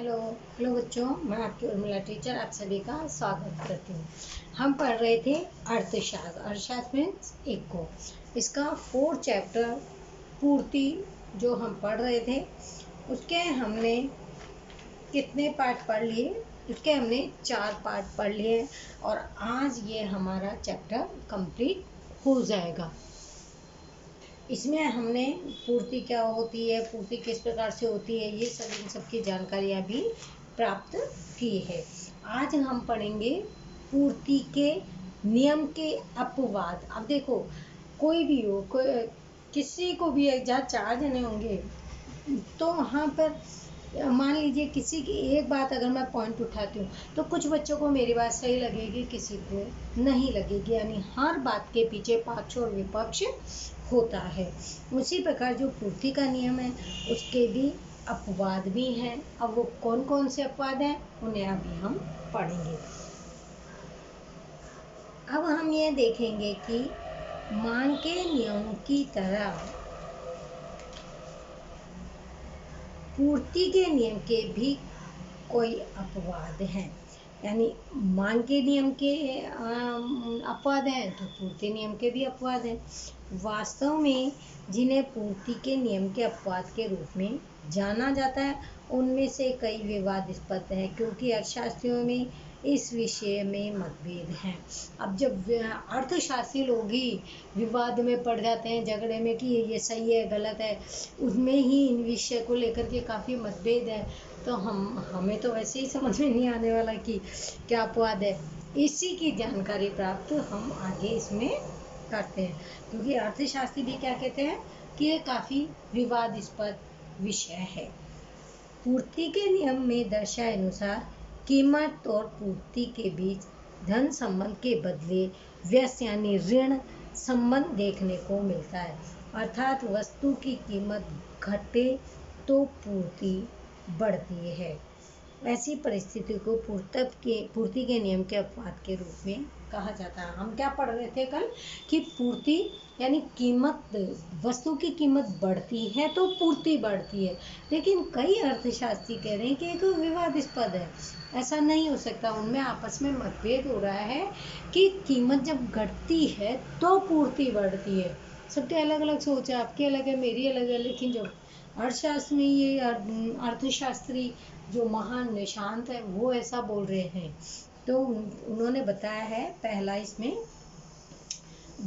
Hello hello बच्चों, मैं आपकी उर्मिला टीचर आप सभी का स्वागत करती हूँ। हम पढ़ रहे थे अर्थशास्त्र मीन्स इको। इसका 4th चैप्टर पूर्ति जो हम पढ़ रहे थे उसके हमने कितने पार्ट पढ़ लिए? उसके हमने 4 पार्ट पढ़ लिए और आज ये हमारा चैप्टर कंप्लीट हो जाएगा। इसमें हमने पूर्ति क्या होती है, पूर्ति किस प्रकार से होती है, ये सब इन सब की जानकारियाँ भी प्राप्त की है। आज हम पढ़ेंगे पूर्ति के नियम के अपवाद। अब देखो, कोई भी हो, किसी को भी, जहाँ 4 जने होंगे तो वहाँ पर मान लीजिए किसी की एक बात अगर मैं पॉइंट उठाती हूँ तो कुछ बच्चों को मेरी बात सही लगेगी, किसी को नहीं लगेगी। यानी हर बात के पीछे पक्ष और विपक्ष होता है। उसी प्रकार जो पूर्ति का नियम है उसके भी अपवाद भी हैं। अब वो कौन कौन से अपवाद हैं उन्हें अभी हम पढ़ेंगे। अब हम ये देखेंगे कि मांग के नियम की तरह पूर्ति के नियम के भी कोई अपवाद हैं। यानी मांग के नियम के अपवाद हैं तो पूर्ति नियम के भी अपवाद हैं। वास्तव में जिन्हें पूर्ति के नियम के अपवाद के रूप में जाना जाता है उनमें से कई विवादास्पद हैं, क्योंकि अर्थशास्त्रियों में इस विषय में मतभेद हैं। अब जब अर्थशास्त्री लोग ही विवाद में पड़ जाते हैं, झगड़े में कि ये सही है गलत है, उसमें ही इन विषय को लेकर के काफ़ी मतभेद है, तो हमें तो वैसे ही समझ में नहीं आने वाला कि क्या अपवाद है। इसी की जानकारी प्राप्त हम आगे इसमें करते हैं, क्योंकि अर्थशास्त्री भी क्या कहते हैं कि ये काफ़ी विवादास्पद विषय है। पूर्ति के नियम में दर्शाए अनुसार कीमत और पूर्ति के बीच धन संबंध के बदले व्यस्त यानी ऋण संबंध देखने को मिलता है। अर्थात वस्तु की कीमत घटे तो पूर्ति बढ़ती है। ऐसी परिस्थिति को पूर्ति के नियम के अपवाद के रूप में कहा जाता है। हम क्या पढ़ रहे थे कल कि पूर्ति यानी कीमत, वस्तु की कीमत बढ़ती है तो पूर्ति बढ़ती है, लेकिन कई अर्थशास्त्री कह रहे हैं कि एक विवादास्पद है, ऐसा नहीं हो सकता। उनमें आपस में मतभेद हो रहा है कि कीमत जब घटती है तो पूर्ति बढ़ती है। सबके अलग अलग सोच है, आपकी अलग है, मेरी अलग है, लेकिन जो अर्थशास्त्र में ये अर्थशास्त्री जो महान निशांत है वो ऐसा बोल रहे हैं। तो उन्होंने बताया है, पहला इसमें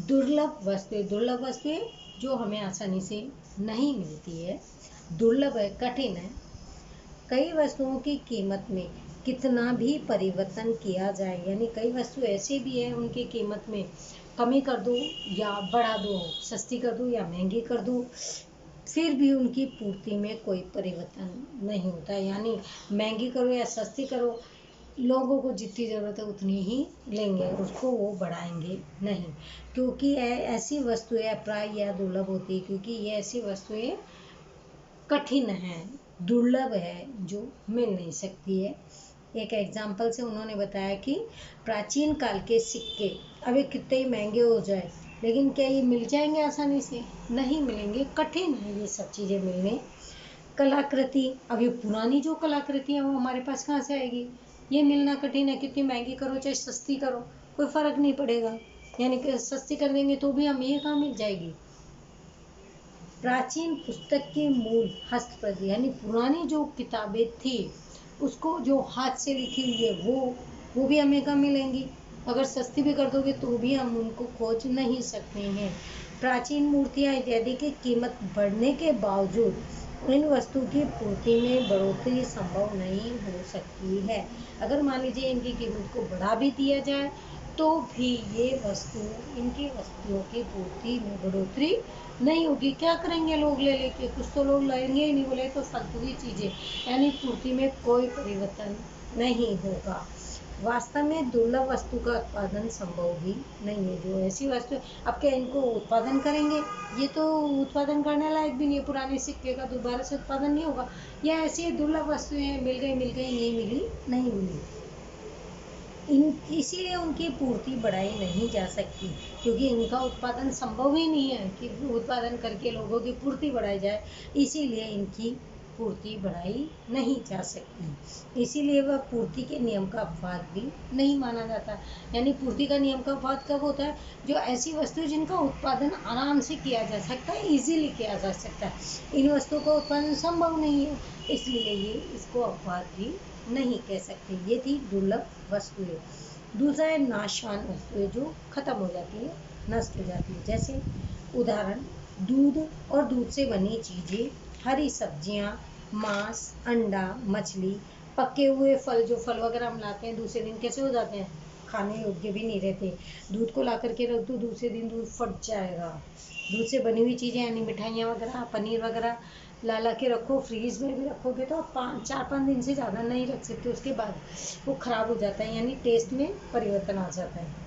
दुर्लभ वस्तुएं जो हमें आसानी से नहीं मिलती है, दुर्लभ है, कठिन है। कई वस्तुओं की कीमत में कितना भी परिवर्तन किया जाए, यानी कई वस्तु ऐसे भी है उनकी कीमत में कमी कर दो या बढ़ा दो, सस्ती कर दो या महंगी कर दो, फिर भी उनकी पूर्ति में कोई परिवर्तन नहीं होता। यानी महंगी करो या सस्ती करो, लोगों को जितनी ज़रूरत है उतनी ही लेंगे, उसको वो बढ़ाएंगे नहीं, क्योंकि ऐसी वस्तुएं अप्राय या दुर्लभ होती है, क्योंकि ये ऐसी वस्तुएं कठिन हैं, दुर्लभ है, जो मिल नहीं सकती है। एक एग्जाम्पल से उन्होंने बताया कि प्राचीन काल के सिक्के अभी कितने ही महंगे हो जाए, लेकिन क्या ये मिल जाएंगे आसानी से? नहीं मिलेंगे, कठिन है ये सब चीज़ें मिलने। कलाकृति, अब ये पुरानी जो कलाकृति है वो हमारे पास कहाँ से आएगी? ये मिलना कठिन है, कितनी महंगी करो चाहे सस्ती करो कोई फ़र्क नहीं पड़ेगा। यानी कि सस्ती कर देंगे तो भी हमें ये कहाँ मिल जाएगी। प्राचीन पुस्तक के मूल हस्तप्रति यानी पुरानी जो किताबें थी उसको जो हाथ से लिखी हुई है वो भी हमें कहाँ मिलेंगी। अगर सस्ती भी कर दोगे तो भी हम उनको खोज नहीं सकते हैं। प्राचीन मूर्तियाँ इत्यादि की कीमत बढ़ने के बावजूद इन वस्तु की पूर्ति में बढ़ोतरी संभव नहीं हो सकती है। अगर मान लीजिए इनकी कीमत को बढ़ा भी दिया जाए तो भी ये इनकी वस्तुओं की पूर्ति में बढ़ोतरी नहीं होगी। क्या करेंगे लोग ले लेके? कुछ तो लोग लेंगे ही नहीं, बोले तो फालतू की चीज़ें, यानी पूर्ति में कोई परिवर्तन नहीं होगा। वास्तव में दुर्लभ वस्तु का उत्पादन संभव भी नहीं है। जो ऐसी वस्तु, अब क्या इनको उत्पादन करेंगे? ये तो उत्पादन करने लायक भी नहीं है, पुराने सिक्के का दोबारा से उत्पादन नहीं होगा। या ऐसी दुर्लभ वस्तुएं मिल गई, नहीं मिली, इसीलिए उनकी पूर्ति बढ़ाई नहीं जा सकती, क्योंकि इनका उत्पादन संभव ही नहीं है कि उत्पादन करके लोगों की पूर्ति बढ़ाई जाए। इसीलिए इनकी पूर्ति बढ़ाई नहीं जा सकती, इसीलिए वह पूर्ति के नियम का अपवाद भी नहीं माना जाता। यानी पूर्ति का नियम का अपवाद कब होता है? जो ऐसी वस्तु जिनका उत्पादन आराम से किया जा सकता है, इजीली किया जा सकता है। इन वस्तुओं का उत्पादन संभव नहीं है, इसलिए ये इसको अपवाद भी नहीं कह सकते। ये थी दुर्लभ वस्तुएं। दूसरा है नाशवान वस्तुएं, जो खत्म हो जाती है, नष्ट हो जाती है। जैसे उदाहरण, दूध और दूध से बनी चीजें, हरी सब्जियां, मांस, अंडा, मछली, पके हुए फल, जो फल वगैरह हम लाते हैं दूसरे दिन कैसे हो जाते हैं, खाने योग्य भी नहीं रहते। दूध को ला करके रख दो, दूसरे दिन दूध फट जाएगा। दूध से बनी हुई चीजें यानी मिठाइयाँ वगैरह, पनीर वगैरह ला के रखो, फ्रीज में भी रखोगे तो 4-5 दिन से ज़्यादा नहीं रख सकते, उसके बाद वो खराब हो जाता है, यानी टेस्ट में परिवर्तन आ जाता है।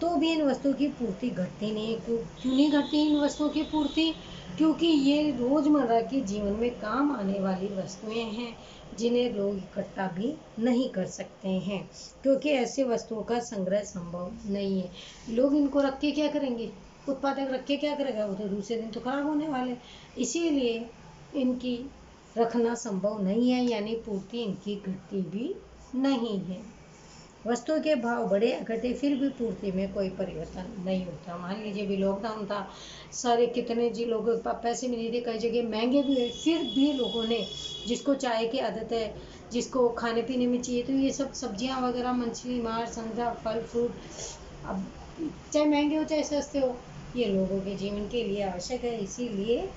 तो भी इन वस्तुओं की पूर्ति घटती नहीं है। क्यों नहीं घटती इन वस्तुओं की पूर्ति? क्योंकि ये रोजमर्रा के जीवन में काम आने वाली वस्तुएं हैं, जिन्हें लोग इकट्ठा भी नहीं कर सकते हैं, क्योंकि ऐसे वस्तुओं का संग्रह संभव नहीं है। लोग इनको रख के क्या करेंगे? उत्पादक रख के क्या करेगा? वो तो दूसरे दिन तो खराब होने वाले, इसीलिए इनकी रखना संभव नहीं है, यानी पूर्ति इनकी घटती भी नहीं है। वस्तुओं के भाव बढ़े घटे फिर भी पूर्ति में कोई परिवर्तन नहीं होता। मान लीजिए भी लॉकडाउन था, सारे कितने जी लोगों के पास पैसे भी नहीं थे, कई जगह महंगे भी हुए, फिर भी लोगों ने, जिसको चाय की आदत है, जिसको खाने पीने में चाहिए, तो ये सब सब्जियां वगैरह, मछली, मांस, अंडा, फल फ्रूट, अब चाहे महंगे हो चाहे सस्ते हो, ये लोगों के जीवन के लिए आवश्यक है, इसीलिए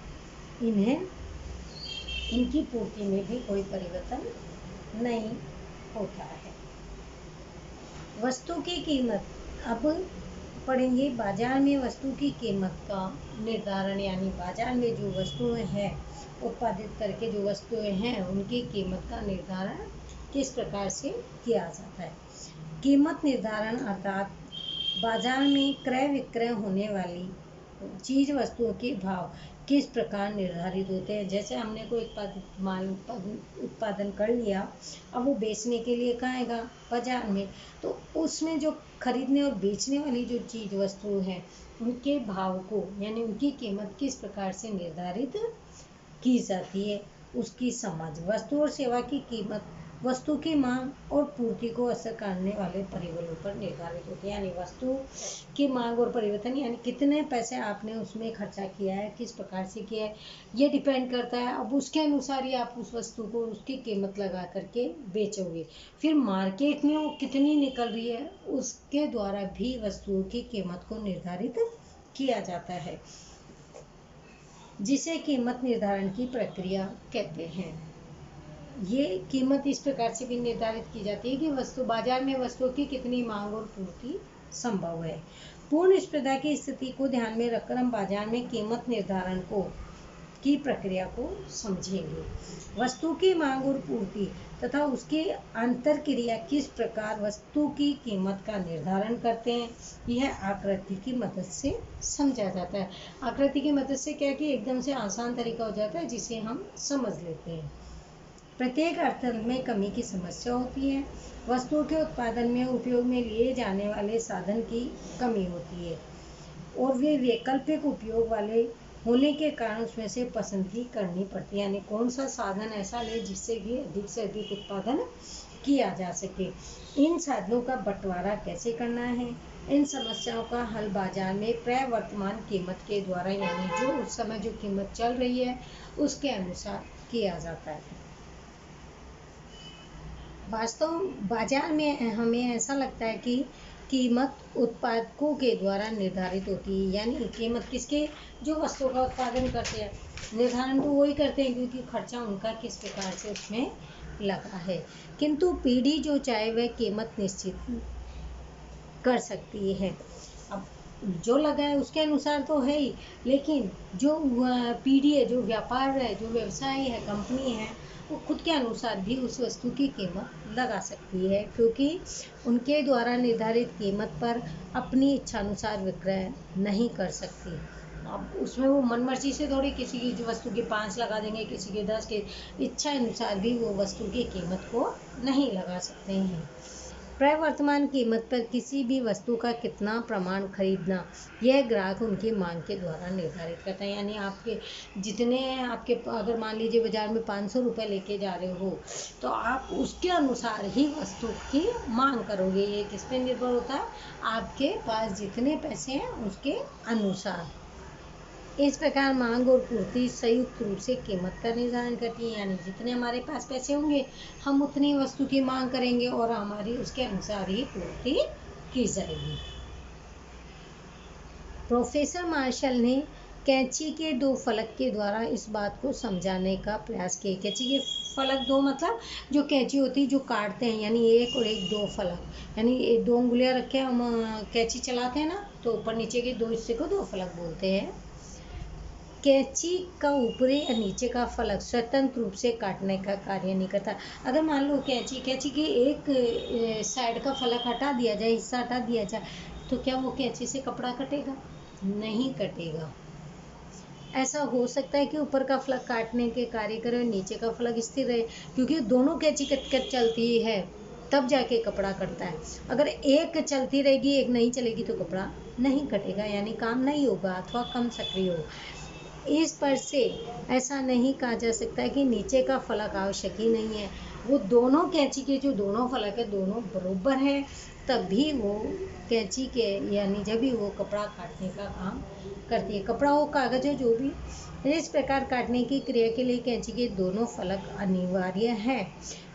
इन्हें इनकी पूर्ति में भी कोई परिवर्तन नहीं होता है। वस्तु की कीमत, अब पढ़ेंगे बाजार में वस्तु की कीमत का निर्धारण, यानी बाजार में जो वस्तुएं हैं, उत्पादित करके जो वस्तुएं हैं, उनकी कीमत का निर्धारण किस प्रकार से किया जाता है। कीमत निर्धारण अर्थात बाजार में क्रय विक्रय होने वाली चीज वस्तुओं के भाव किस प्रकार निर्धारित होते हैं। जैसे हमने कोई उत्पादन कर लिया, अब वो बेचने के लिए कहाँ आएगा? बाजार में। तो उसमें जो खरीदने और बेचने वाली जो चीज वस्तु है, उनके भाव को, यानी उनकी कीमत किस प्रकार से निर्धारित की जाती है, उसकी समझ। वस्तु और सेवा की कीमत वस्तु की मांग और पूर्ति को असर करने वाले परिबलों पर निर्धारित होती है। यानी वस्तु की मांग और परिवर्तन, यानी कितने पैसे आपने उसमें खर्चा किया है, किस प्रकार से किया है, ये डिपेंड करता है। अब उसके अनुसार ही आप उस वस्तु को उसकी कीमत लगा करके बेचोगे। फिर मार्केट में वो कितनी निकल रही है, उसके द्वारा भी वस्तुओं की कीमत को निर्धारित किया जाता है, जिसे कीमत निर्धारण की प्रक्रिया कहते हैं। ये कीमत इस प्रकार से भी निर्धारित की जाती है कि वस्तु बाजार में वस्तुओं की कितनी मांग और पूर्ति संभव है। पूर्ण स्पर्धा की स्थिति को ध्यान में रखकर हम बाजार में कीमत निर्धारण की प्रक्रिया को समझेंगे। वस्तु की मांग और पूर्ति तथा उसकी अंतर क्रिया किस प्रकार वस्तु की कीमत का निर्धारण करते हैं, यह आकृति की मदद से समझा जाता है। आकृति की मदद से क्या कि एकदम से आसान तरीका हो जाता है, जिसे हम समझ लेते हैं। प्रत्येक अर्थतंत्र में कमी की समस्या होती है। वस्तुओं के उत्पादन में उपयोग में लिए जाने वाले साधन की कमी होती है और वे वैकल्पिक उपयोग वाले होने के कारण उसमें से पसंदगी करनी पड़ती है। यानी कौन सा साधन ऐसा ले जिससे कि अधिक से अधिक उत्पादन किया जा सके। इन साधनों का बंटवारा कैसे करना है, इन समस्याओं का हल बाजार में प्रवर्तमान कीमत के द्वारा, यानी जो उस समय जो कीमत चल रही है उसके अनुसार किया जाता है। वास्तव बाजार में हमें ऐसा लगता है कि कीमत उत्पादकों के द्वारा निर्धारित होती है, यानी कीमत किसके? जो वस्तु का उत्पादन करते हैं, निर्धारण तो वही करते हैं, क्योंकि खर्चा उनका किस प्रकार से उसमें लगा है। किंतु पीढ़ी जो चाहे वह कीमत निश्चित कर सकती है। अब जो लगा है उसके अनुसार तो है ही, लेकिन जो पीढ़ी है, जो व्यापार है, जो व्यवसाय है, कंपनी है, वो खुद के अनुसार भी उस वस्तु की कीमत लगा सकती है, क्योंकि उनके द्वारा निर्धारित कीमत पर अपनी इच्छानुसार विक्रय नहीं कर सकती। अब उसमें वो मनमर्जी से थोड़ी किसी की जो वस्तु के 5 लगा देंगे, किसी के 10 के, इच्छा अनुसार भी वो वस्तु की कीमत को नहीं लगा सकते हैं। प्रवर्तमान कीमत पर किसी भी वस्तु का कितना प्रमाण खरीदना, यह ग्राहक उनकी मांग के द्वारा निर्धारित करता है। यानी आपके जितने आपके अगर मान लीजिए बाजार में 500 रुपये लेके जा रहे हो, तो आप उसके अनुसार ही वस्तु की मांग करोगे। ये किस पे निर्भर होता है? आपके पास जितने पैसे हैं उसके अनुसार। इस प्रकार मांग और पूर्ति संयुक्त रूप से कीमत का निर्धारण करती है। यानी जितने हमारे पास पैसे होंगे हम उतनी वस्तु की मांग करेंगे और हमारी उसके अनुसार ही पूर्ति की जाएगी। प्रोफेसर मार्शल ने कैंची के दो फलक के द्वारा इस बात को समझाने का प्रयास किया। कैंची के फलक दो मतलब जो कैंची होती है जो काटते हैं, यानी एक और एक दो फलक, यानी दो उंगलियां रख के हम कैंची चलाते हैं ना, तो ऊपर नीचे के दो हिस्से को दो फलक बोलते हैं। कैंची का ऊपरी या नीचे का फलक स्वतंत्र रूप से काटने का कार्य नहीं करता। अगर मान लो कैंची की एक साइड का फलक हटा दिया जाए, हिस्सा हटा दिया जाए, तो क्या वो कैंची से कपड़ा कटेगा? नहीं कटेगा। ऐसा हो सकता है कि ऊपर का फलक काटने के कार्य करे और नीचे का फलक स्थिर रहे, क्योंकि दोनों कैंची कट चलती है तब जाके कपड़ा कटता है। अगर एक चलती रहेगी एक नहीं चलेगी तो कपड़ा नहीं कटेगा, यानी काम नहीं होगा अथवा कम सक्रिय हो। इस पर से ऐसा नहीं कहा जा सकता कि नीचे का फलक आवश्यक ही नहीं है। वो दोनों कैंची के जो दोनों फलक है दोनों बराबर है, तभी वो कैंची के यानी जब भी वो कपड़ा काटने का काम करती है। कपड़ा हो कागज हो जो भी, इस प्रकार काटने की क्रिया के लिए कैंची के दोनों फलक अनिवार्य है।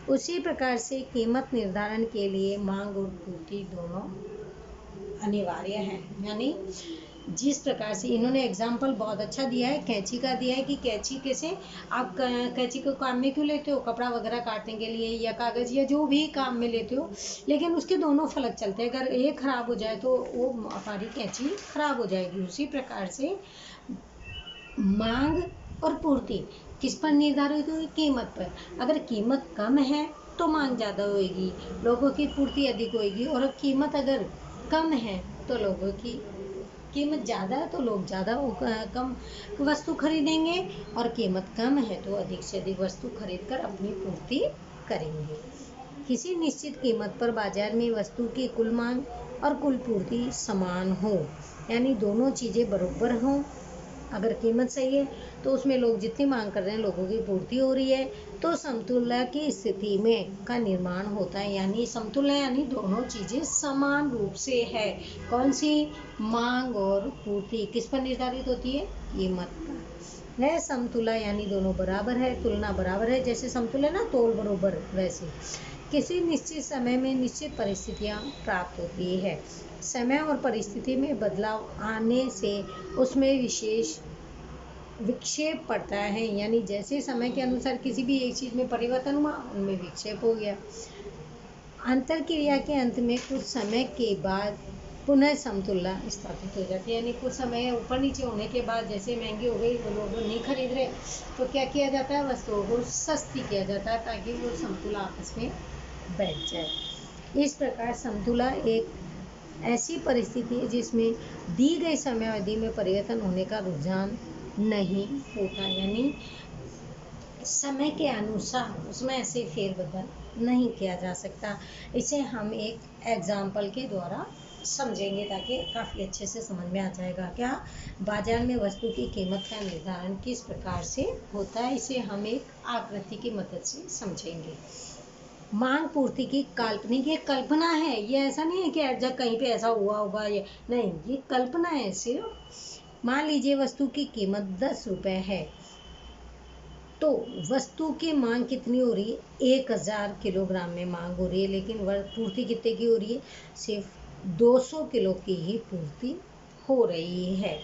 उसी प्रकार से कीमत निर्धारण के लिए मांग और पूर्ति दोनों अनिवार्य है। यानी जिस प्रकार से इन्होंने एग्जाम्पल बहुत अच्छा दिया है, कैंची का दिया है कि कैंची कैसे आप कैंची को काम में क्यों लेते हो? कपड़ा वगैरह काटने के लिए या कागज या जो भी काम में लेते हो, लेकिन उसके दोनों फलक चलते हैं। अगर एक खराब हो जाए तो वो हमारी कैंची खराब हो जाएगी। उसी प्रकार से मांग और पूर्ति किस पर निर्धारित होगी? कीमत पर। अगर कीमत कम है तो मांग ज़्यादा होगी, लोगों की पूर्ति अधिक होगी, और कीमत अगर कम है तो लोगों की कीमत ज़्यादा है तो लोग ज़्यादा कम वस्तु खरीदेंगे, और कीमत कम है तो अधिक से अधिक वस्तु खरीदकर अपनी पूर्ति करेंगे। किसी निश्चित कीमत पर बाजार में वस्तु की कुल मांग और कुल पूर्ति समान हो, यानी दोनों चीज़ें बराबर हों। अगर कीमत सही है तो उसमें लोग जितनी मांग कर रहे हैं लोगों की पूर्ति हो रही है, तो समतुल्य की स्थिति में का निर्माण होता है। यानी समतुल्य यानी दोनों चीज़ें समान रूप से है। कौन सी? मांग और पूर्ति किस पर निर्धारित होती है? कीमत पर। है समतुल्य यानी दोनों बराबर है, तुलना बराबर है, जैसे समतुल्य ना तोल बराबर, वैसे किसी निश्चित समय में निश्चित परिस्थितियाँ प्राप्त होती है। समय और परिस्थिति में बदलाव आने से उसमें विशेष विक्षेप पड़ता है। यानी जैसे समय के अनुसार किसी भी एक चीज़ में परिवर्तन हुआ उनमें विक्षेप हो गया। अंतर क्रिया के अंत में कुछ समय के बाद पुनः समतुल्य स्थापित हो जाती है। यानी कुछ समय ऊपर नीचे होने के बाद जैसे महंगी हो गई, वो लोग नहीं खरीद रहे, तो क्या किया जाता है? वस्तुओं को सस्ती किया जाता है ताकि वो समतुल्य आपस में बैठ जाए। इस प्रकार समतुल्य एक ऐसी परिस्थिति है जिसमें दी गई समय अवधि में परिवर्तन होने का रुझान नहीं होता, यानी समय के अनुसार उसमें ऐसे फेरबदल नहीं किया जा सकता। इसे हम एक एग्जाम्पल के द्वारा समझेंगे ताकि काफ़ी अच्छे से समझ में आ जाएगा। क्या बाजार में वस्तु की कीमत का निर्धारण किस प्रकार से होता है, इसे हम एक आकृति की मदद से समझेंगे। मांग पूर्ति की काल्पनिक ये कल्पना है, ये ऐसा नहीं है कि जब कहीं पे ऐसा हुआ होगा, ये नहीं, ये कल्पना है सिर्फ। मान लीजिए वस्तु की कीमत 10 रुपये है, तो वस्तु की मांग कितनी हो रही है? 1000 किलोग्राम में मांग हो रही है, लेकिन पूर्ति कितने की हो रही है? सिर्फ 200 किलो की ही पूर्ति हो रही है,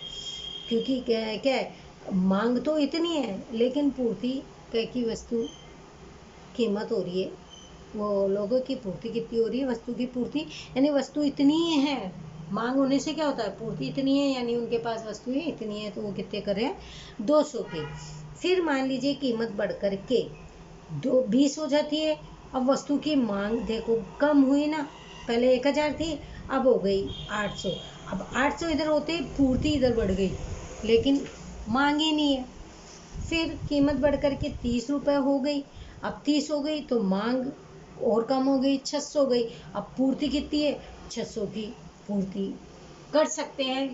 क्योंकि क्या है, मांग तो इतनी है लेकिन पूर्ति की वस्तु कीमत हो रही है, वो लोगों की पूर्ति कितनी हो रही है? वस्तु की पूर्ति यानी वस्तु इतनी है, मांग होने से क्या होता है? पूर्ति इतनी है, यानी उनके पास वस्तुएं इतनी है, तो वो कितने कर रहे हैं? 200 की। फिर मान लीजिए कीमत बढ़कर के 20 हो जाती है। अब वस्तु की मांग देखो कम हुई ना, पहले 1000 थी, अब हो गई 800। अब 800 इधर होते पूर्ति इधर बढ़ गई, लेकिन मांग ही नहीं है। फिर कीमत बढ़कर के 30 रुपये हो गई, अब 30 हो गई तो मांग और कम हो गई, 600 गई। अब पूर्ति कितनी है, 600 की पूर्ति कर सकते हैं,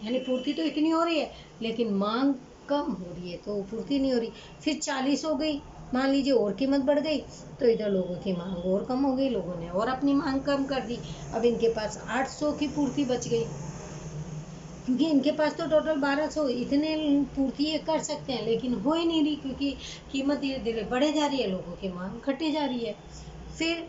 यानी पूर्ति तो इतनी हो रही है लेकिन मांग कम हो रही है तो पूर्ति नहीं हो रही। फिर 40 हो गई, मान लीजिए और कीमत बढ़ गई तो इधर लोगों की मांग और कम हो गई, लोगों ने और अपनी मांग कम कर दी। अब इनके पास 800 की पूर्ति बच गई, क्योंकि इनके पास तो टोटल 1200, इतने पूर्ति ये कर सकते हैं लेकिन हो ही नहीं रही, क्योंकि कीमत धीरे धीरे बढ़े जा रही है, लोगों की मांग घटे जा रही है। फिर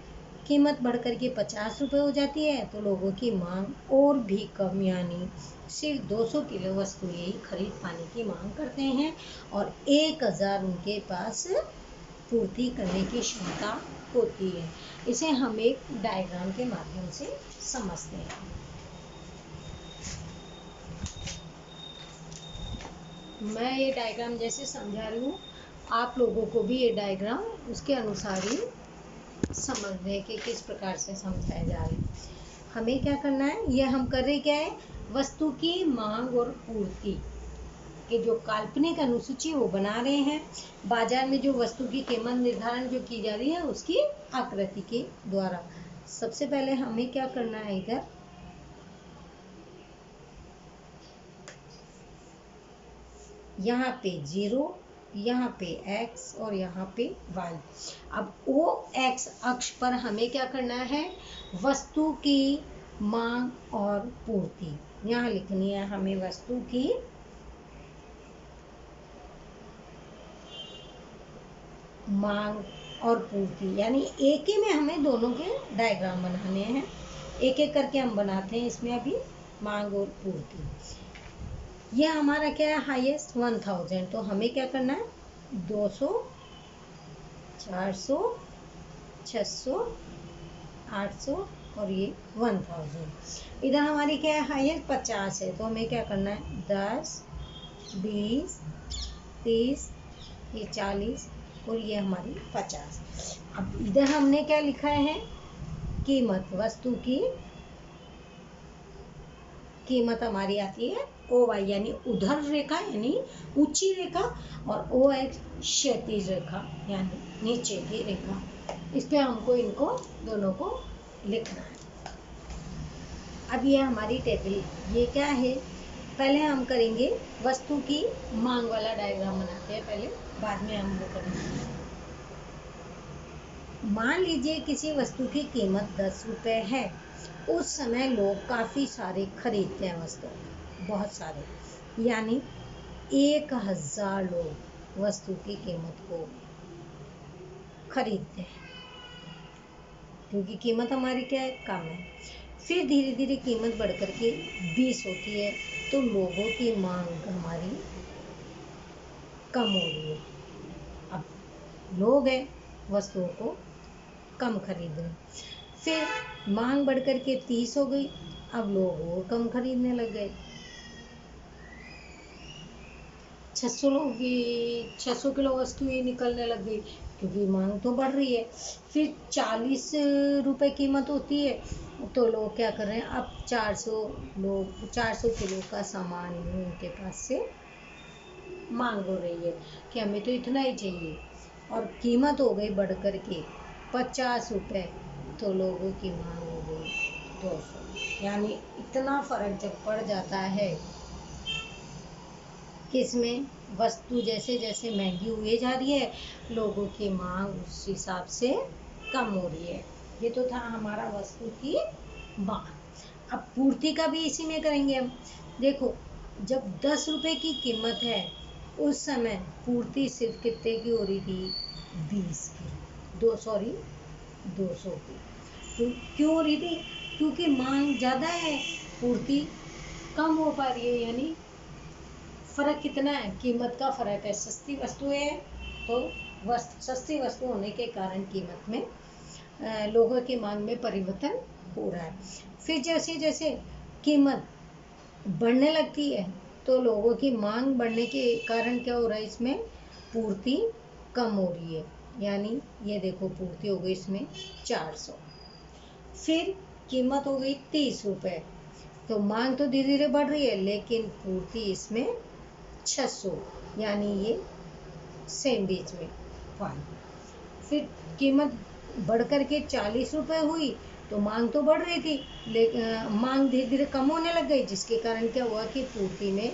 कीमत बढ़ कर के 50 रुपये हो जाती है तो लोगों की मांग और भी कम, यानी सिर्फ 200 किलो वस्तु यही खरीद पाने की मांग करते हैं और 1000 उनके पास पूर्ति करने की क्षमता होती है। इसे हम एक डायग्राम के माध्यम से समझते हैं। मैं ये डायग्राम जैसे समझा रही हूँ, आप लोगों को भी ये डायग्राम उसके अनुसार ही समझने के किस प्रकार से समझाया जा रहा है। हमें क्या करना है, ये हम कर रहे क्या है, वस्तु की मांग और पूर्ति के जो काल्पनिक अनुसूची वो बना रहे हैं। बाजार में जो वस्तु की कीमत निर्धारण जो की जा रही है उसकी आकृति के द्वारा। सबसे पहले हमें क्या करना है, इधर यहाँ पे 0, यहाँ पे x और यहाँ पे y। अब ओ x अक्ष पर हमें क्या करना है, वस्तु की मांग और पूर्ति यहाँ लिखनी है हमें, वस्तु की मांग और पूर्ति, यानी एक ही में हमें दोनों के डायग्राम बनाने हैं। एक एक करके हम बनाते हैं इसमें अभी, मांग और पूर्ति। यह हमारा क्या है, हाईएस्ट 1000, तो हमें क्या करना है, 200, 400, 600, 800 और ये 1000। इधर हमारी क्या है, हाईएस्ट 50 है, तो हमें क्या करना है, 10, 20, 30, ये 40 और ये हमारी 50। अब इधर हमने क्या लिखा है, कीमत, वस्तु की कीमत हमारी आती है OY, यानी उधर रेखा यानी ऊंची रेखा, और OX क्षैतिज रेखा यानी नीचे की रेखा। इस पे हमको इनको दोनों को लिखना है। अब ये हमारी टेबल, ये क्या है, पहले हम करेंगे वस्तु की मांग वाला डायग्राम बनाते हैं पहले, बाद में हम वो करेंगे। मान लीजिए किसी वस्तु की कीमत 10 रुपये है। उस समय लोग काफ़ी सारे खरीदते हैं वस्तु, बहुत सारे, यानी 1000 लोग वस्तु की कीमत को खरीदते हैं, क्योंकि कीमत हमारी क्या है, कम है। फिर धीरे धीरे कीमत बढ़ कर के 20 होती है तो लोगों की मांग हमारी कम हो रही है। अब लोग हैं वस्तुओं को कम खरीद रहे, फिर मांग बढ़ कर के 30 हो गई, अब लोग और कम खरीदने लग गए। 600 किलो वस्तु ही निकलने लग गई, क्योंकि मांग तो बढ़ रही है। फिर 40 रुपए कीमत होती है तो लोग क्या कर रहे हैं, अब 400 किलो का सामान उनके पास से मांग हो रही है कि हमें तो इतना ही चाहिए, और कीमत हो गई बढ़ कर के 50 रुपये, तो लोगों की मांग हो गई 200। यानी इतना फर्क जब पड़ जाता है, किसमें, वस्तु जैसे जैसे महंगी हुई जा रही है, लोगों की मांग उस हिसाब से कम हो रही है। ये तो था हमारा वस्तु की मांग। अब पूर्ति का भी इसी में करेंगे हम। देखो, जब 10 रुपये की कीमत है उस समय पूर्ति सिर्फ कितने की हो रही थी, 20 की, 200 की। तो क्यों हो रही थी, क्योंकि मांग ज़्यादा है, पूर्ति कम हो पा रही है, यानी फर्क कितना है, कीमत का फर्क है। सस्ती वस्तु है तो सस्ती वस्तु होने के कारण कीमत में लोगों की मांग में परिवर्तन हो रहा है। फिर जैसे जैसे कीमत बढ़ने लगती है तो लोगों की मांग बढ़ने के कारण क्या हो रहा है, इसमें पूर्ति कम हो रही है। यानी ये देखो, पूर्ति हो गई इसमें 400, फिर कीमत हो गई 30 रुपये, तो मांग तो धीरे धीरे बढ़ रही है लेकिन पूर्ति इसमें 600, यानी ये सेम बीच में 1। फिर कीमत बढ़ कर के 40 रुपये हुई तो मांग तो बढ़ रही थी, लेकिन मांग धीरे धीरे कम होने लग गई, जिसके कारण क्या हुआ कि पूर्ति में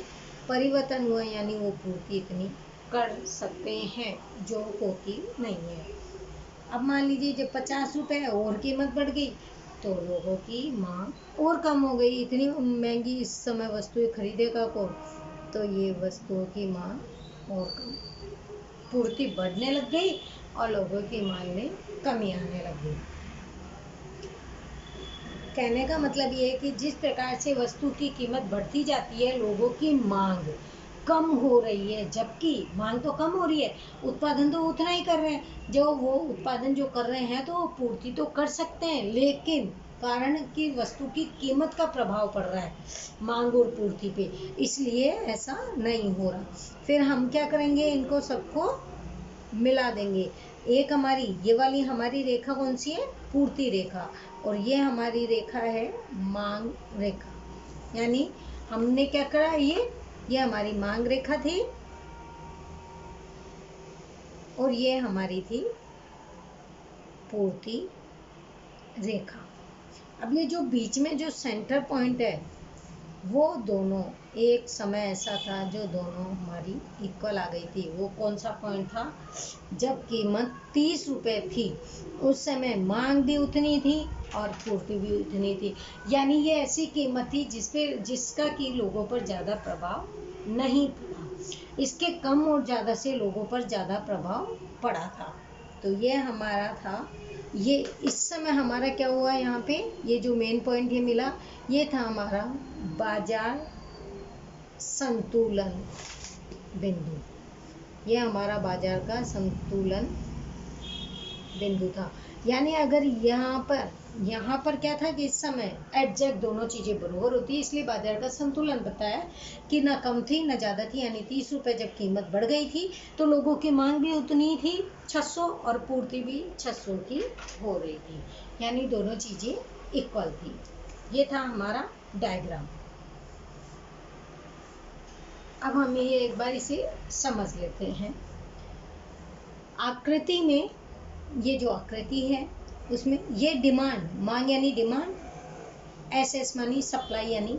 परिवर्तन हुआ, यानी वो पूर्ति इतनी कर सकते हैं जो होती नहीं है। अब मान लीजिए जब 50 रुपये और कीमत बढ़ गई तो लोगों की मांग और कम हो गई, इतनी महंगी इस समय वस्तुएं खरीदेगा कौन, तो ये वस्तुओं की मांग और कम, पूर्ति बढ़ने लग गई और लोगों की मांग में कमी आने लग गई। कहने का मतलब ये है कि जिस प्रकार से वस्तु की कीमत बढ़ती जाती है, लोगों की मांग कम हो रही है, जबकि मांग तो कम हो रही है, उत्पादन तो उतना ही कर रहे हैं, जो वो उत्पादन जो कर रहे हैं तो पूर्ति तो कर सकते हैं, लेकिन कारण कि वस्तु की कीमत का प्रभाव पड़ रहा है मांग और पूर्ति पे, इसलिए ऐसा नहीं हो रहा। फिर हम क्या करेंगे, इनको सबको मिला देंगे। एक हमारी ये वाली हमारी रेखा कौन सी है, पूर्ति रेखा, और ये हमारी रेखा है मांग रेखा, यानी हमने क्या करा, ये हमारी मांग रेखा थी और ये हमारी थी पूर्ति रेखा। अब ये जो बीच में जो सेंटर पॉइंट है, वो दोनों एक समय ऐसा था जो दोनों हमारी इक्वल आ गई थी। वो कौन सा पॉइंट था, जब कीमत 30 रुपये थी, उस समय मांग भी उतनी थी और पूर्ति भी उतनी थी, यानी ये ऐसी कीमत थी जिसका कि लोगों पर ज़्यादा प्रभाव नहीं पड़ा, इसके कम और ज़्यादा से लोगों पर ज़्यादा प्रभाव पड़ा था। तो ये हमारा था, ये इस समय हमारा क्या हुआ, यहाँ पे ये जो मेन पॉइंट ये मिला, ये था हमारा बाजार संतुलन बिंदु, ये हमारा बाजार का संतुलन बिंदु था। यानी अगर यहाँ पर क्या था कि इस समय एग्जैक्ट दोनों चीज़ें बराबर होती है, इसलिए बाजार का संतुलन बताया कि ना कम थी ना ज़्यादा थी, यानी 30 रुपये जब कीमत बढ़ गई थी तो लोगों की मांग भी उतनी थी 600 और पूर्ति भी 600 की हो रही थी, यानी दोनों चीज़ें इक्वल थी। ये था हमारा डायग्राम। अब हम ये एक बार इसे समझ लेते हैं। आकृति में ये जो आकृति है उसमें ये डिमांड, मांग यानी डिमांड, एसएस मानी सप्लाई यानी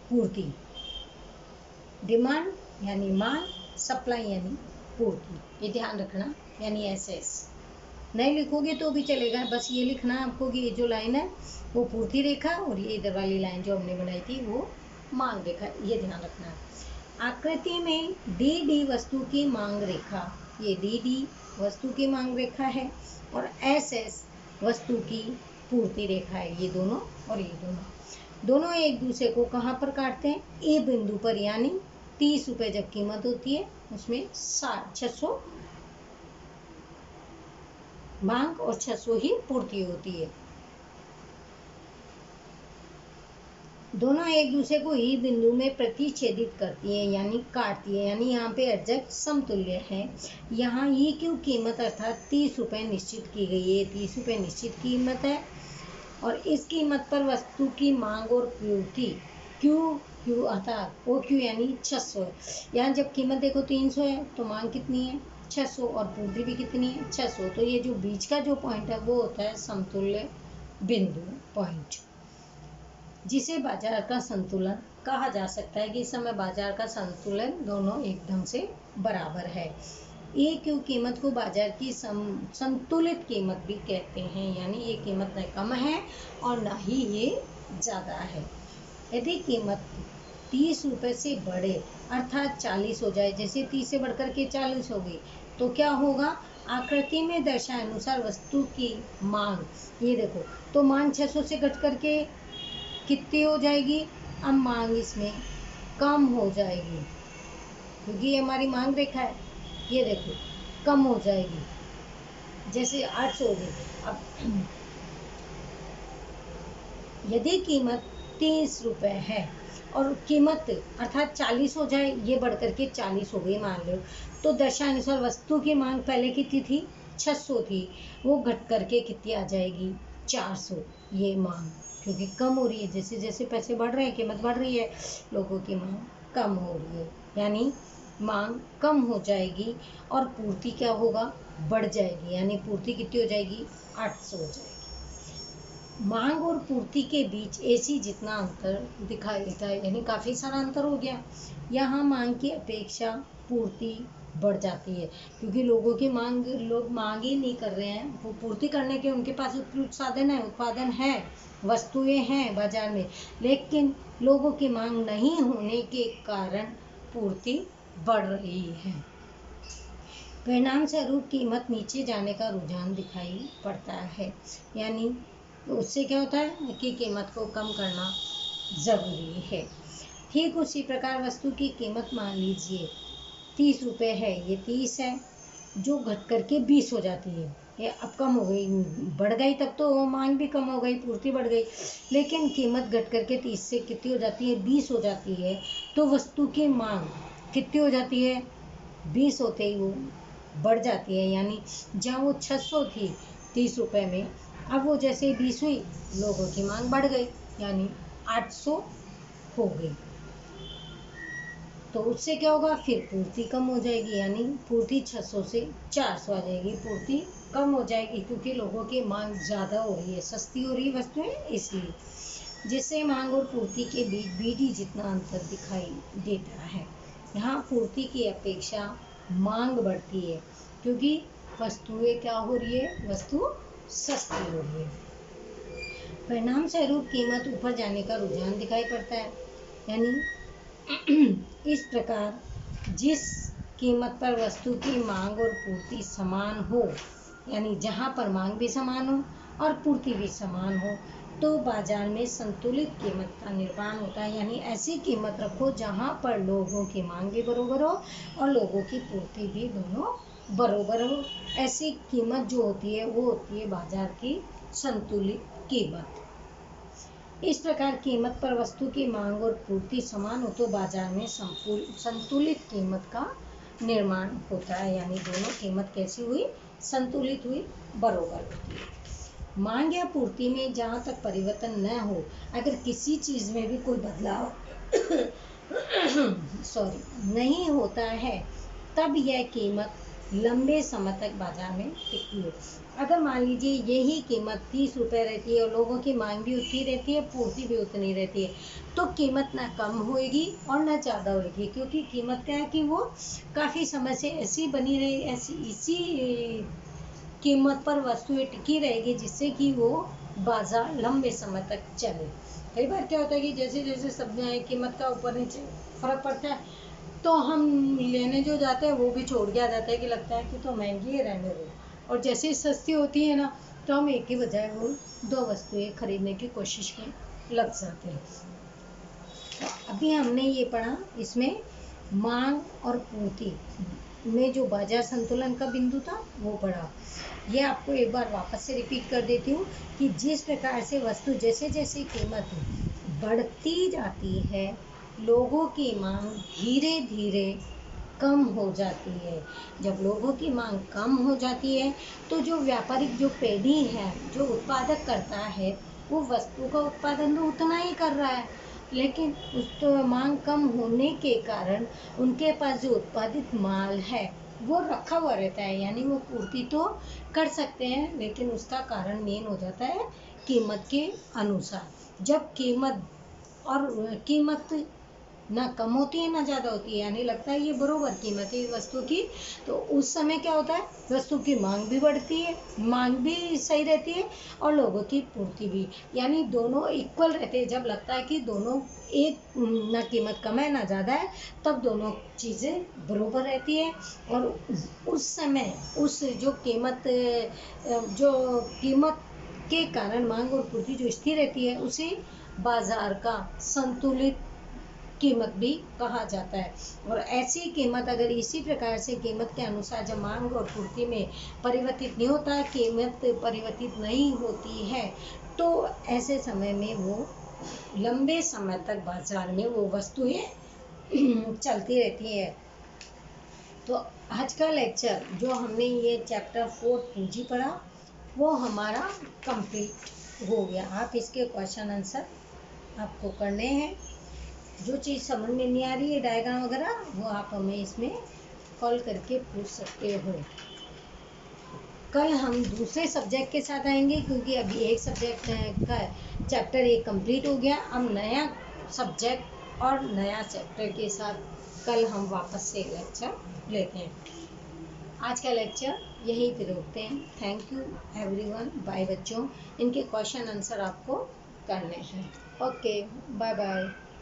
पूर्ति, डिमांड यानी मांग, सप्लाई यानी पूर्ति, ये ध्यान रखना, यानी एसएस नहीं लिखोगे तो भी चलेगा, बस ये लिखना आपको कि ये जो लाइन है वो पूर्ति रेखा और ये इधर वाली लाइन जो हमने बनाई थी वो मांग रेखा, ये ध्यान रखना है। आकृति में डी वस्तु की मांग रेखा, ये डी वस्तु की मांग रेखा है और एसएस वस्तु की पूर्ति रेखा है, ये दोनों और ये दोनों एक दूसरे को कहाँ पर काटते हैं, ए बिंदु पर, यानी 30 रुपये जब कीमत होती है उसमें 600 मांग और 600 ही पूर्ति होती है। दोनों एक दूसरे को ई बिंदु में प्रतिच्छेदित करती है, यानी काटती है, यानी यहाँ पे एग्जैक्ट समतुल्य है। यहाँ ई क्यू कीमत अर्थात 30 रुपये निश्चित की गई है, 30 रुपये निश्चित कीमत है और इस कीमत पर वस्तु की मांग और पूर्ति क्यू अर्थात ओ क्यू यानी 600 है। यहाँ जब कीमत देखो 300 है तो मांग कितनी है 600 और पूर्ति भी कितनी है 600, तो ये जो बीच का जो पॉइंट है वो होता है समतुल्य बिंदु पॉइंट, जिसे बाजार का संतुलन कहा जा सकता है कि इस समय बाजार का संतुलन दोनों एकदम से बराबर है। ए क्यू कीमत को बाजार की संतुलित कीमत भी कहते हैं, यानी ये कीमत न कम है और ना ही ये ज़्यादा है। यदि कीमत 30 रुपये से बढ़े अर्थात 40 हो जाए, जैसे 30 से बढ़कर के 40 हो गई तो क्या होगा, आकृति में दर्शाए अनुसार वस्तु की मांग, ये देखो तो मांग 600 से घट करके कितनी हो जाएगी, अब मांग इसमें कम हो जाएगी क्योंकि ये हमारी मांग रेखा है, ये देखो कम हो जाएगी, जैसे 800 हो गई। अब यदि कीमत 30 रुपये है और कीमत अर्थात 40 हो जाए, ये बढ़ करके 40 हो गई मान लो, तो दर्शानुसार वस्तु की मांग पहले कितनी थी 600 थी, वो घट करके कितनी आ जाएगी 400, ये मांग क्योंकि कम हो रही है, जैसे जैसे पैसे बढ़ रहे हैं कीमत बढ़ रही है, लोगों की मांग कम हो रही है, यानी मांग कम हो जाएगी और पूर्ति क्या होगा, बढ़ जाएगी। यानी पूर्ति कितनी हो जाएगी, 800 हो जाएगी। मांग और पूर्ति के बीच ऐसी जितना अंतर दिखाई देता है, यानी काफ़ी सारा अंतर हो गया। यहाँ मांग की अपेक्षा पूर्ति बढ़ जाती है, क्योंकि लोगों की मांग, लोग मांग ही नहीं कर रहे हैं, वो पूर्ति करने के उनके पास उपयुक्त साधन है, उत्पादन है, वस्तुएं हैं बाजार में, लेकिन लोगों की मांग नहीं होने के कारण पूर्ति बढ़ रही है। परिणाम स्वरूप कीमत नीचे जाने का रुझान दिखाई पड़ता है। यानी उससे क्या होता है कि कीमत को कम करना ज़रूरी है। ठीक उसी प्रकार वस्तु की कीमत मान लीजिए 30 रुपये है, ये 30 है, जो घट करके 20 हो जाती है, ये अब कम हो गई, बढ़ गई, तब तो मांग भी कम हो गई, पूर्ति बढ़ गई। लेकिन कीमत घट करके 30 से कितनी हो जाती है, 20 हो जाती है, तो वस्तु की मांग कितनी हो जाती है, 20 होते ही वो बढ़ जाती है। यानी जहाँ वो 600 थी 30 रुपये में, अब वो जैसे 20 हुई, लोगों की मांग बढ़ गई, यानी 800 हो गई। तो उससे क्या होगा, फिर पूर्ति कम हो जाएगी, यानी पूर्ति 600 से 400 आ जाएगी, पूर्ति कम हो जाएगी, क्योंकि लोगों की मांग ज़्यादा हो रही है, सस्ती हो रही है वस्तुएं, इसलिए। जिससे मांग और पूर्ति के बीच बीडी जितना अंतर दिखाई देता है। यहाँ पूर्ति की अपेक्षा मांग बढ़ती है, क्योंकि वस्तुएं क्या हो रही है, वस्तु सस्ती हो रही है। परिणाम स्वरूप कीमत ऊपर जाने का रुझान दिखाई पड़ता है। यानी इस प्रकार जिस कीमत पर वस्तु की मांग और पूर्ति समान हो, यानी जहाँ पर मांग भी समान हो और पूर्ति भी समान हो, तो बाजार में संतुलित कीमत का निर्माण होता है। यानी ऐसी कीमत रखो जहाँ पर लोगों की मांग भी बराबर हो और लोगों की पूर्ति भी दोनों बराबर हो। ऐसी कीमत जो होती है वो होती है बाजार की संतुलित कीमत। इस प्रकार कीमत पर वस्तु की मांग और पूर्ति समान हो तो बाजार में संतुलित कीमत का निर्माण होता है। यानी दोनों कीमत कैसी हुई, संतुलित हुई, बराबर होती है। मांग या पूर्ति में जहाँ तक परिवर्तन न हो, अगर किसी चीज़ में भी कोई बदलाव नहीं होता है, तब यह कीमत लंबे समय तक बाजार में टिकती है। अगर मान लीजिए यही कीमत 30 रुपये रहती है और लोगों की मांग भी उतनी रहती है, पूर्ति भी उतनी रहती है, तो कीमत ना कम होएगी और ना ज़्यादा होएगी, क्योंकि कीमत क्या है कि वो काफ़ी समय से ऐसी बनी रही, ऐसी इसी कीमत पर वस्तुएं टिकी रहेगी, जिससे कि वो बाजार लंबे समय तक चले। कई बार क्या होता है कि जैसे जैसे सब्जियाँ कीमत का ऊपर नीचे फर्क पड़ता है, तो हम लेने जो जाते हैं वो भी छोड़ के आ जाता है कि लगता है कि तो महंगी है, रहने दो। और जैसे ही सस्ती होती है ना, तो हम एक के बजाय वो 2 वस्तुएं खरीदने की कोशिश में लग जाते हैं। तो अभी हमने ये पढ़ा, इसमें मांग और पूर्ति में जो बाजार संतुलन का बिंदु था वो पढ़ा। ये आपको एक बार वापस से रिपीट कर देती हूँ कि जिस प्रकार से वस्तु जैसे जैसे कीमत बढ़ती जाती है, लोगों की मांग धीरे धीरे कम हो जाती है। जब लोगों की मांग कम हो जाती है, तो जो व्यापारिक जो पेढ़ी है, जो उत्पादक करता है, वो वस्तु का उत्पादन तो उतना ही कर रहा है, लेकिन उस तो मांग कम होने के कारण उनके पास जो उत्पादित माल है वो रखा हुआ रहता है। यानी वो पूर्ति तो कर सकते हैं, लेकिन उसका कारण मेन हो जाता है कीमत के अनुसार। जब कीमत ना कम होती है ना ज़्यादा होती है, यानी लगता है ये बरोबर कीमत है वस्तु की, तो उस समय क्या होता है, वस्तु की मांग भी बढ़ती है, मांग भी सही रहती है और लोगों की पूर्ति भी, यानी दोनों इक्वल रहते हैं। जब लगता है कि दोनों एक, ना कीमत कम है ना ज़्यादा है, तब दोनों चीज़ें बरोबर रहती है। और उस समय जो कीमत के कारण मांग और पूर्ति जो स्थिर रहती है, उसे बाजार का संतुलित कीमत भी कहा जाता है। और ऐसी कीमत अगर इसी प्रकार से कीमत के अनुसार जब मांग और पूर्ति में परिवर्तित नहीं होता, कीमत परिवर्तित नहीं होती है, तो ऐसे समय में वो लंबे समय तक बाजार में वो वस्तुएं चलती रहती है। तो आज का लेक्चर जो हमने ये चैप्टर 4 पूंजी पढ़ा, वो हमारा कंप्लीट हो गया। आप इसके क्वेश्चन आंसर आपको करने हैं। जो चीज़ समझ में नहीं आ रही है डायग्राम वगैरह, वो आप हमें इसमें कॉल करके पूछ सकते हो। कल हम दूसरे सब्जेक्ट के साथ आएंगे, क्योंकि अभी एक सब्जेक्ट का चैप्टर एक कंप्लीट हो गया। अब नया सब्जेक्ट और नया चैप्टर के साथ कल हम वापस से लेक्चर लेते हैं। आज का लेक्चर यहीं पे रोकते हैं। थैंक यू एवरीवन, बाय बच्चों। इनके क्वेश्चन आंसर आपको करने हैं। Okay, bye bye.